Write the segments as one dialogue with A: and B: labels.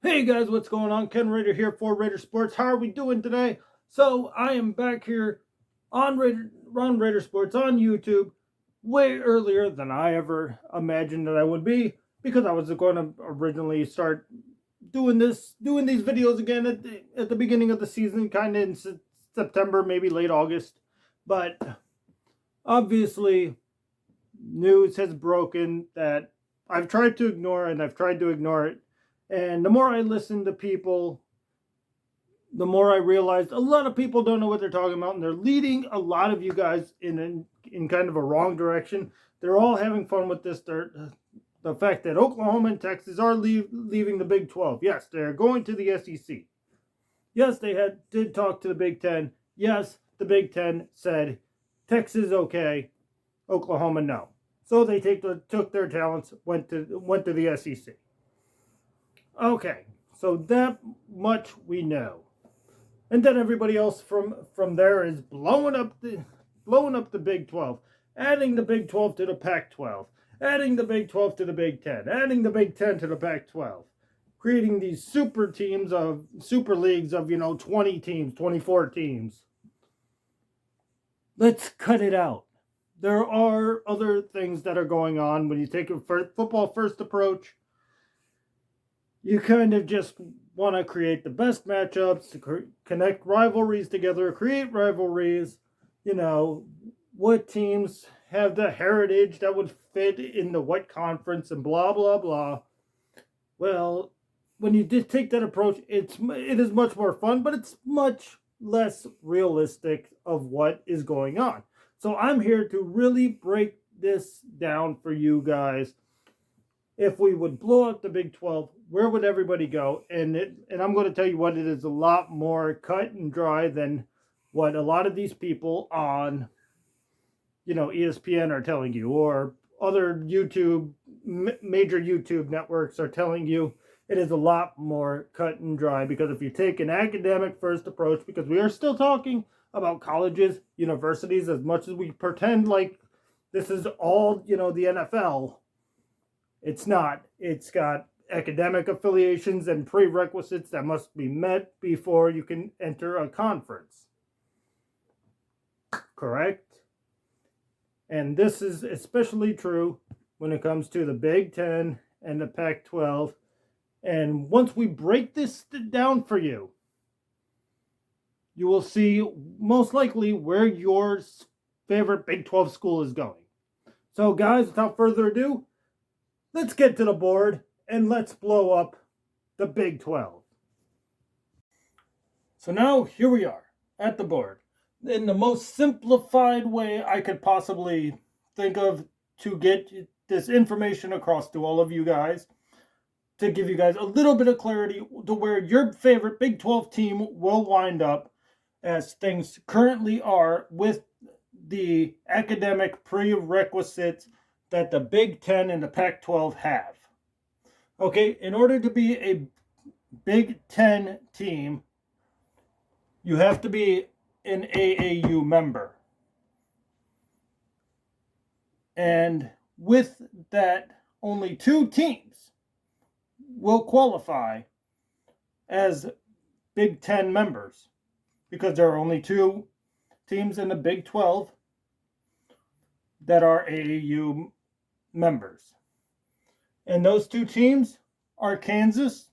A: Hey guys, what's going on? Ken Raider here for Raider Sports. How are we doing today? So I am back here on Raider Sports on YouTube way earlier than I ever imagined that I would be, because I was going to originally start doing these videos again at the beginning of the season, kind of in September, maybe late August. But obviously, news has broken that I've tried to ignore, and I've tried to ignore it. And the more I listen to people, the more I realized a lot of people don't know what they're talking about, and they're leading a lot of you guys in kind of a wrong direction. They're all having fun with this. The fact that Oklahoma and Texas are leaving the Big 12. Yes, they're going to the SEC. Yes, they did talk to the Big 10. Yes, the Big 10 said Texas okay, Oklahoma no. So they took their talents, went to the SEC. Okay, so that much we know, and then everybody else from there is blowing up the Big 12, adding the Big 12 to the Pac-12, adding the Big 12 to the Big 10, adding the Big 10 to the Pac-12, creating these super leagues of 20 teams, 24 teams. Let's cut it out. There are other things that are going on when you take a football first approach. You kind of just want to create the best matchups, to connect rivalries together, create rivalries. What teams have the heritage that would fit in the what conference, and blah, blah, blah. Well, when you take that approach, it is much more fun, but it's much less realistic of what is going on. So I'm here to really break this down for you guys. If we would blow up the Big 12, where would everybody go? And I'm going to tell you what, it is a lot more cut and dry than what a lot of these people on, ESPN are telling you, or other major YouTube networks are telling you. It is a lot more cut and dry, because if you take an academic first approach, because we are still talking about colleges, universities, as much as we pretend like this is all, the NFL. It's not. It's got academic affiliations and prerequisites that must be met before you can enter a conference. Correct? And this is especially true when it comes to the Big 10 and the Pac-12. And once we break this down for you, you will see most likely where your favorite Big 12 school is going. So guys, without further ado, let's get to the board and let's blow up the Big 12. So now here we are at the board, in the most simplified way I could possibly think of to get this information across to all of you guys, to give you guys a little bit of clarity to where your favorite Big 12 team will wind up, as things currently are, with the academic prerequisites that the Big 10 and the Pac-12 have. Okay, in order to be a Big 10 team, you have to be an AAU member. And with that, only 2 teams will qualify as Big 10 members, because there are only 2 teams in the Big 12 that are AAU members. And those 2 teams are Kansas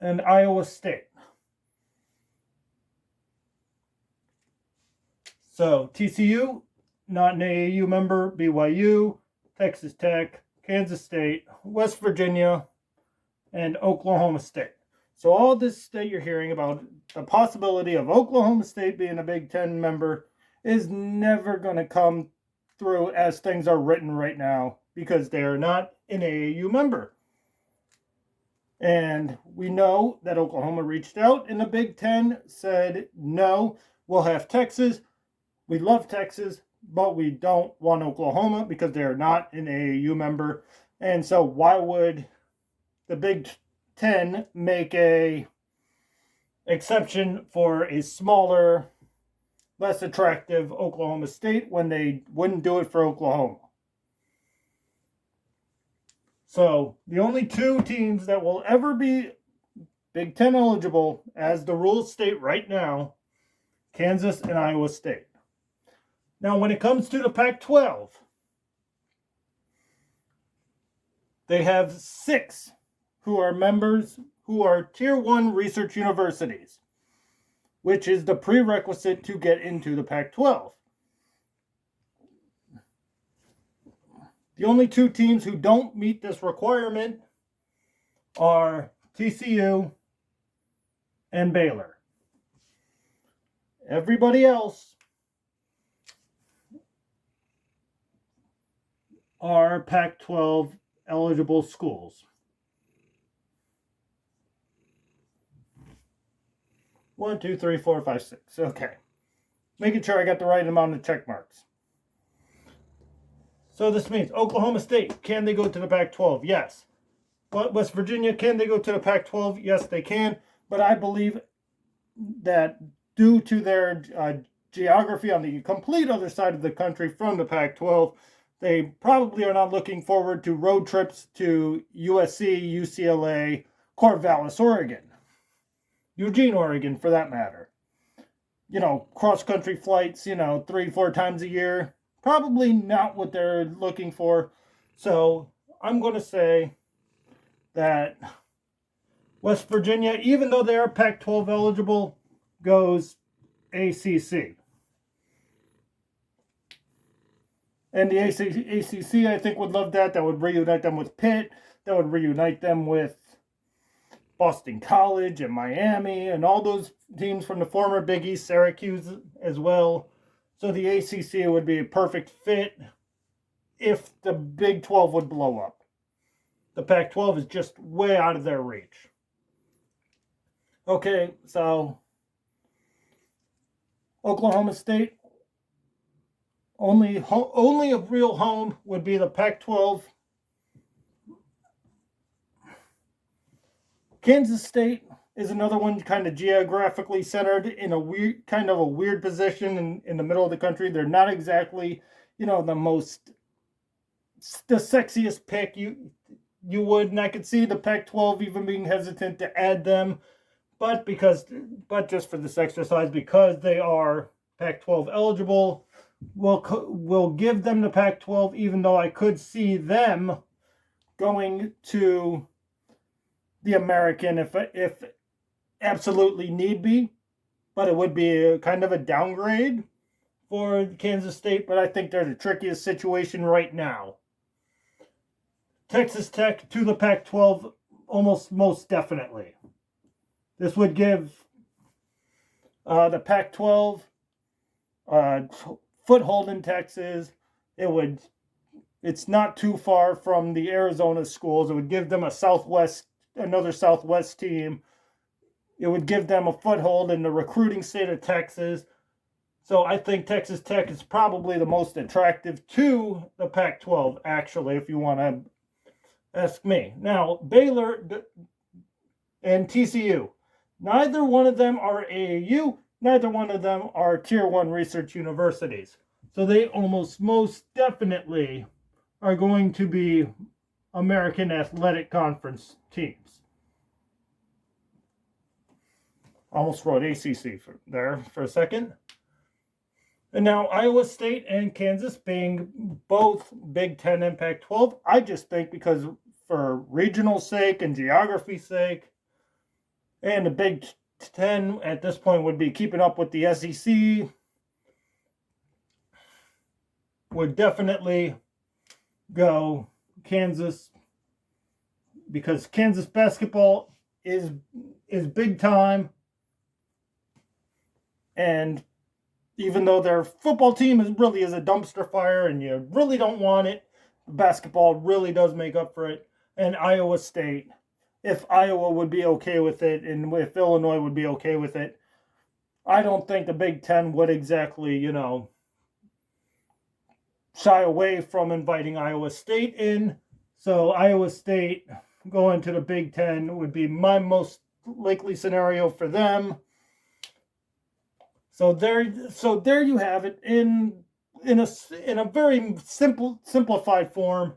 A: and Iowa State. So TCU, not an AAU member, BYU, Texas Tech, Kansas State, West Virginia, and Oklahoma State. So all this that you're hearing about the possibility of Oklahoma State being a Big 10 member is never going to come through as things are written right now, because they are not an AAU member. And we know that Oklahoma reached out in the Big 10, said, no, we'll have Texas. We love Texas, but we don't want Oklahoma because they're not an AAU member. And so why would the Big 10 make a exception for a smaller, less attractive Oklahoma State when they wouldn't do it for Oklahoma? So the only two teams that will ever be Big Ten eligible, as the rules state right now, Kansas and Iowa State. Now, when it comes to the Pac-12, they have 6 who are members who are Tier 1 research universities, which is the prerequisite to get into the Pac-12. The only 2 teams who don't meet this requirement are TCU and Baylor. Everybody else are Pac-12 eligible schools. 1, 2, 3, 4, 5, 6. Okay. Making sure I got the right amount of check marks. So this means Oklahoma State, can they go to the Pac-12? Yes. West Virginia, can they go to the Pac-12? Yes, they can. But I believe that due to their geography on the complete other side of the country from the Pac-12, they probably are not looking forward to road trips to USC, UCLA, Corvallis, Oregon, Eugene, Oregon, for that matter. Cross-country flights, 3-4 times a year. Probably not what they're looking for. So I'm going to say that West Virginia, even though they are Pac-12 eligible, goes ACC. And the ACC, I think, would love that. That would reunite them with Pitt. That would reunite them with Boston College and Miami and all those teams from the former Big East, Syracuse as well. So the ACC would be a perfect fit if the Big 12 would blow up. The Pac-12 is just way out of their reach. Okay, so Oklahoma State, only a real home would be the Pac-12. Kansas State is another one kind of geographically centered in a weird position in the middle of the country. They're not exactly, the sexiest pick you would, and I could see the Pac-12 even being hesitant to add them, but just for this exercise, because they are Pac-12 eligible, we'll give them the Pac-12, even though I could see them going to the American if absolutely need be, but it would be a kind of a downgrade for Kansas State, but I think they're the trickiest situation right now. Texas Tech to the Pac-12, almost most definitely. This would give the Pac-12 foothold in Texas. It's not too far from the Arizona schools. It would give them another Southwest team. It would give them a foothold in the recruiting state of Texas. So I think Texas Tech is probably the most attractive to the Pac-12, actually, if you want to ask me. Now, Baylor and TCU. Neither one of them are AAU. Neither one of them are Tier 1 research universities. So they almost most definitely are going to be American Athletic Conference teams. Almost wrote ACC for a second. And now Iowa State and Kansas being both Big Ten and Pac-12, I just think because for regional sake and geography sake, and the Big Ten at this point would be keeping up with the SEC, would definitely go Kansas, because Kansas basketball is big time. And even though their football team really is a dumpster fire and you really don't want it, basketball really does make up for it. And Iowa State, if Iowa would be okay with it and if Illinois would be okay with it, I don't think the Big Ten would exactly, shy away from inviting Iowa State in. So Iowa State going to the Big Ten would be my most likely scenario for them. So there you have it in a very simplified form.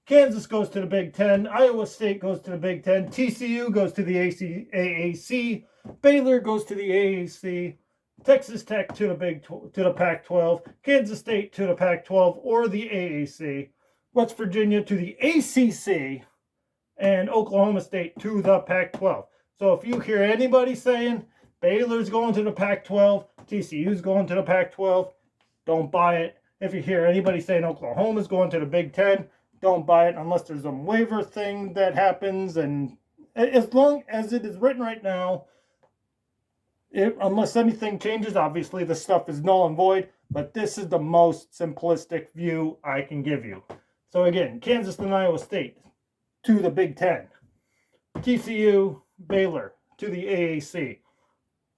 A: Kansas goes to the Big Ten. Iowa State goes to the Big Ten. TCU goes to the AAC. Baylor goes to the AAC. Texas Tech to the Pac-12. Kansas State to the Pac-12 or the AAC. West Virginia to the ACC. And Oklahoma State to the Pac-12. So if you hear anybody saying Baylor's going to the Pac-12, TCU's going to the Pac-12, don't buy it. If you hear anybody saying Oklahoma's going to the Big Ten, don't buy it unless there's a waiver thing that happens. And as long as it is written right now, unless anything changes, obviously the stuff is null and void. But this is the most simplistic view I can give you. So again, Kansas and Iowa State to the Big Ten. TCU, Baylor to the AAC.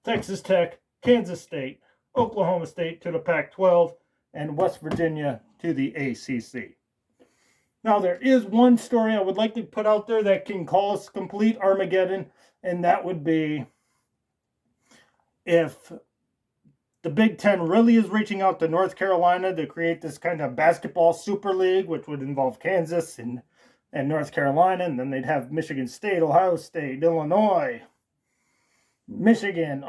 A: Texas Tech, Kansas State, Oklahoma State to the Pac-12, and West Virginia to the ACC. Now, there is one story I would like to put out there that can cause complete Armageddon, and that would be if the Big Ten really is reaching out to North Carolina to create this kind of basketball super league, which would involve Kansas and North Carolina, and then they'd have Michigan State, Ohio State, Illinois, Michigan.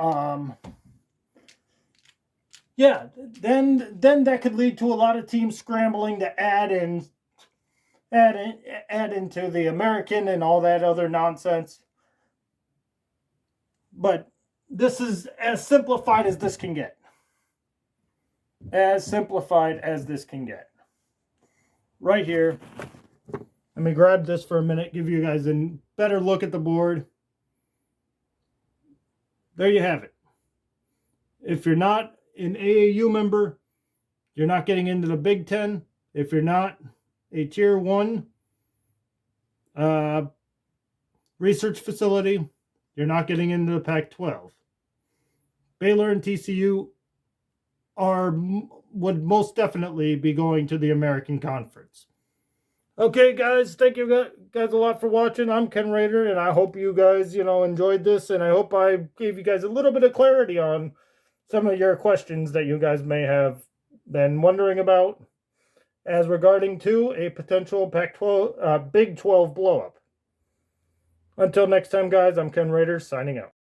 A: Then that could lead to a lot of teams scrambling to add into the American and all that other nonsense. But this is as simplified as this can get. As simplified as this can get. Right here. Let me grab this for a minute, give you guys a better look at the board. There you have it. If you're not an AAU member, you're not getting into the Big Ten. If you're not a Tier 1 research facility, you're not getting into the Pac-12. Baylor and TCU would most definitely be going to the American Conference. Okay, guys, thank you guys a lot for watching. I'm Ken Rader, and I hope you guys, enjoyed this, and I hope I gave you guys a little bit of clarity on some of your questions that you guys may have been wondering about as regarding to a potential Pac-12, Big 12 blow-up. Until next time, guys, I'm Ken Rader, signing out.